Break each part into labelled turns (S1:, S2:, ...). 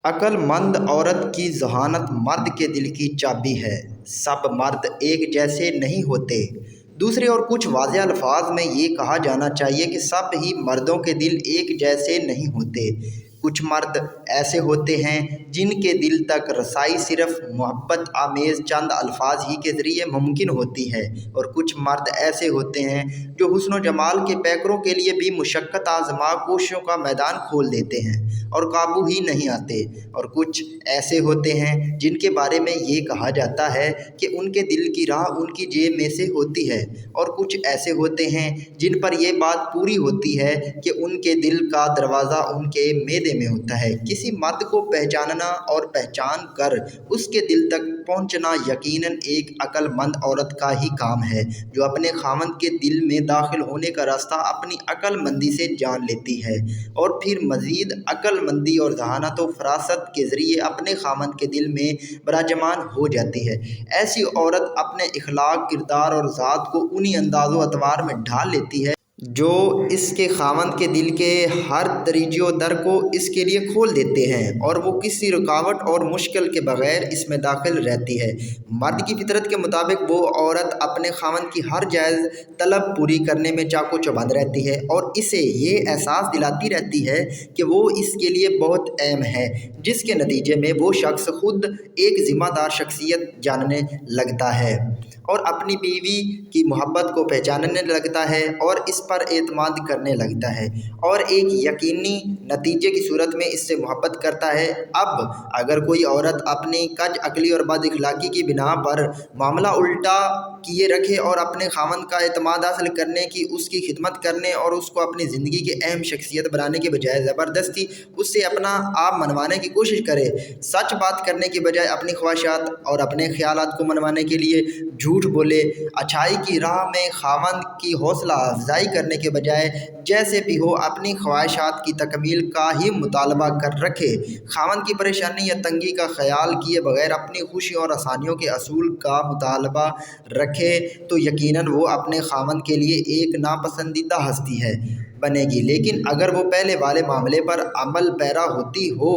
S1: عقل مند عورت کی ذہانت مرد کے دل کی چابی ہے۔ سب مرد ایک جیسے نہیں ہوتے۔ دوسرے اور کچھ واضح الفاظ میں یہ کہا جانا چاہیے کہ سب ہی مردوں کے دل ایک جیسے نہیں ہوتے۔ کچھ مرد ایسے ہوتے ہیں جن کے دل تک رسائی صرف محبت آمیز چند الفاظ ہی کے ذریعے ممکن ہوتی ہے، اور کچھ مرد ایسے ہوتے ہیں جو حسن و جمال کے پیکروں کے لیے بھی مشقت آزما کوششوں کا میدان کھول دیتے ہیں اور قابو ہی نہیں آتے، اور کچھ ایسے ہوتے ہیں جن کے بارے میں یہ کہا جاتا ہے کہ ان کے دل کی راہ ان کی جیب میں سے ہوتی ہے، اور کچھ ایسے ہوتے ہیں جن پر یہ بات پوری ہوتی ہے کہ ان کے دل کا دروازہ ان کے معدے میں ہوتا ہے۔ کسی مرد کو پہچاننا اور پہچان کر اس کے دل تک پہنچنا یقیناً ایک عقل مند عورت کا ہی کام ہے، جو اپنے خاوند کے دل میں داخل ہونے کا راستہ اپنی عقل مندی سے جان لیتی ہے، اور پھر مزید عقل مندی اور ذہانت و فراست کے ذریعے اپنے خاوند کے دل میں براجمان ہو جاتی ہے۔ ایسی عورت اپنے اخلاق، کردار اور ذات کو انہی انداز و اطوار میں ڈھال لیتی ہے جو اس کے خاوند کے دل کے ہر دریچے و در کو اس کے لیے کھول دیتے ہیں، اور وہ کسی رکاوٹ اور مشکل کے بغیر اس میں داخل رہتی ہے۔ مرد کی فطرت کے مطابق وہ عورت اپنے خاوند کی ہر جائز طلب پوری کرنے میں چاق و چوبند رہتی ہے، اور اسے یہ احساس دلاتی رہتی ہے کہ وہ اس کے لیے بہت اہم ہے، جس کے نتیجے میں وہ شخص خود ایک ذمہ دار شخصیت جاننے لگتا ہے، اور اپنی بیوی کی محبت کو پہچاننے لگتا ہے اور اس پر اعتماد کرنے لگتا ہے، اور ایک یقینی نتیجے کی صورت میں اس سے محبت کرتا ہے۔ اب اگر کوئی عورت اپنی کج عقلی اور بد اخلاقی کی بنا پر معاملہ الٹا کیے رکھے اور اپنے خاوند کا اعتماد حاصل کرنے کی، اس کی خدمت کرنے اور اس کو اپنی زندگی کی اہم شخصیت بنانے کے بجائے زبردستی اس سے اپنا آپ منوانے کی کوشش کرے، سچ بات کرنے کے بجائے اپنی خواہشات اور اپنے خیالات کو منوانے کے لیے جھوٹ بولے، اچھائی کی راہ میں خاوند کی حوصلہ افزائی کرنے کے بجائے جیسے بھی ہو اپنی خواہشات کی تکمیل کا ہی مطالبہ کر رکھے، خاوند کی پریشانی یا تنگی کا خیال کیے بغیر اپنی خوشیوں اور آسانیوں کے اصول کا مطالبہ رکھے، تو یقیناً وہ اپنے خاوند کے لیے ایک ناپسندیدہ ہستی ہے بنے گی۔ لیکن اگر وہ پہلے والے معاملے پر عمل پیرا ہوتی ہو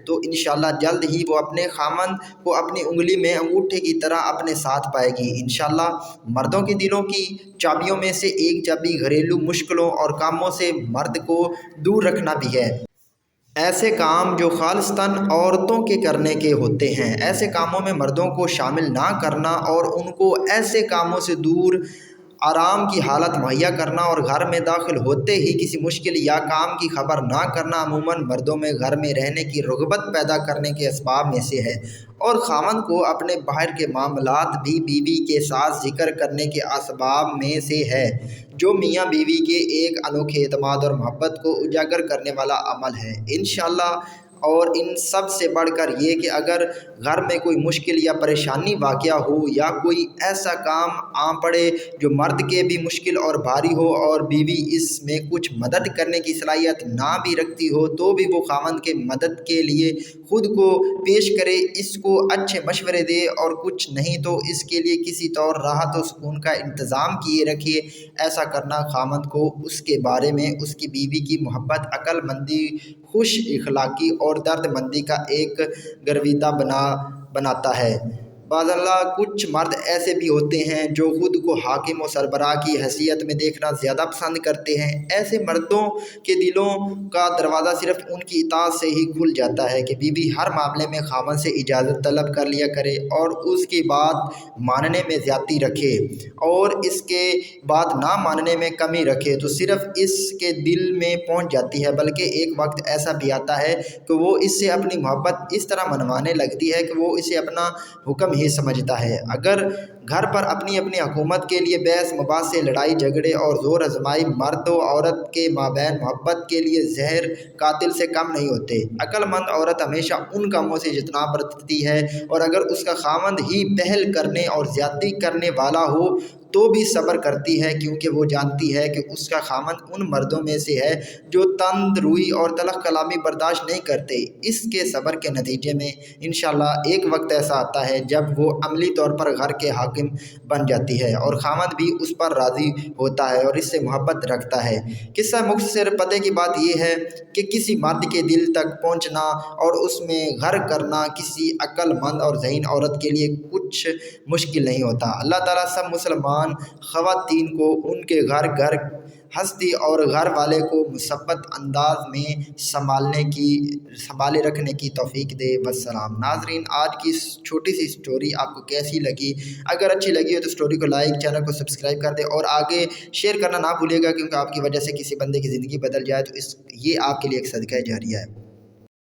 S1: تو انشاءاللہ جلد ہی وہ اپنے خاوند کو اپنی انگلی میں انگوٹھے کی طرح اپنے ساتھ پائے گی۔ انشاءاللہ مردوں کے دلوں کی چابیوں میں سے ایک چابی گھریلو مشکلوں اور کاموں سے مرد کو دور رکھنا بھی ہے۔ ایسے کام جو خالصتاً عورتوں کے کرنے کے ہوتے ہیں، ایسے کاموں میں مردوں کو شامل نہ کرنا اور ان کو ایسے کاموں سے دور آرام کی حالت مہیا کرنا، اور گھر میں داخل ہوتے ہی کسی مشکل یا کام کی خبر نہ کرنا عموماً مردوں میں گھر میں رہنے کی رغبت پیدا کرنے کے اسباب میں سے ہے، اور خاوند کو اپنے باہر کے معاملات بھی بیوی کے ساتھ ذکر کرنے کے اسباب میں سے ہے، جو میاں بیوی کے ایک انوکھے اعتماد اور محبت کو اجاگر کرنے والا عمل ہے انشاءاللہ۔ اور ان سب سے بڑھ کر یہ کہ اگر گھر میں کوئی مشکل یا پریشانی واقع ہو یا کوئی ایسا کام آ پڑے جو مرد کے بھی مشکل اور بھاری ہو اور بیوی اس میں کچھ مدد کرنے کی صلاحیت نہ بھی رکھتی ہو، تو بھی وہ خاوند کے مدد کے لیے خود کو پیش کرے، اس کو اچھے مشورے دے، اور کچھ نہیں تو اس کے لیے کسی طور راحت و سکون کا انتظام کیے رکھے۔ ایسا کرنا خاوند کو اس کے بارے میں اس کی بیوی کی محبت، عقل مندی، خوش اخلاقی اور درد مندی کا ایک گرویدہ بناتا ہے۔ بعض اللہ کچھ مرد ایسے بھی ہوتے ہیں جو خود کو حاکم و سربراہ کی حیثیت میں دیکھنا زیادہ پسند کرتے ہیں۔ ایسے مردوں کے دلوں کا دروازہ صرف ان کی اطاعت سے ہی کھل جاتا ہے کہ بیوی ہر معاملے میں خاوند سے اجازت طلب کر لیا کرے اور اس کی بات ماننے میں زیادتی رکھے، اور اس کے بات نہ ماننے میں کمی رکھے تو صرف اس کے دل میں پہنچ جاتی ہے، بلکہ ایک وقت ایسا بھی آتا ہے کہ وہ اس سے اپنی محبت اس طرح منوانے لگتی ہے کہ وہ اسے اپنا حکم ہی سمجھتا ہے۔ اگر گھر پر اپنی حکومت کے لیے بحث مباحثے، لڑائی جھگڑے اور زور آزمائی مرد و عورت کے مابین محبت کے لیے زہر قاتل سے کم نہیں ہوتے۔ عقل مند عورت ہمیشہ ان کاموں سے اجتناب برتتی ہے، اور اگر اس کا خاوند ہی پہل کرنے اور زیادتی کرنے والا ہو تو بھی صبر کرتی ہے، کیونکہ وہ جانتی ہے کہ اس کا خامند ان مردوں میں سے ہے جو تند روئی اور تلخ کلامی برداشت نہیں کرتے۔ اس کے صبر کے نتیجے میں انشاءاللہ ایک وقت ایسا آتا ہے جب وہ عملی طور پر گھر کے حاکم بن جاتی ہے اور خامند بھی اس پر راضی ہوتا ہے اور اس سے محبت رکھتا ہے۔ قصہ مختصر پتے کی بات یہ ہے کہ کسی مرد کے دل تک پہنچنا اور اس میں گھر کرنا کسی عقل مند اور ذہین عورت کے لیے کچھ مشکل نہیں ہوتا۔ اللہ تعالیٰ سب مسلمان خواتین کو ان کے گھر ہستی اور گھر والے کو مثبت انداز میں سنبھالے رکھنے کی توفیق دے۔ والسلام۔ ناظرین، آج کی چھوٹی سی سٹوری آپ کو کیسی لگی؟ اگر اچھی لگی ہو تو سٹوری کو لائک، چینل کو سبسکرائب کر دیں اور آگے شیئر کرنا نہ بھولیے گا، کیونکہ آپ کی وجہ سے کسی بندے کی زندگی بدل جائے تو یہ آپ کے لیے ایک صدقہ جاریہ ہے۔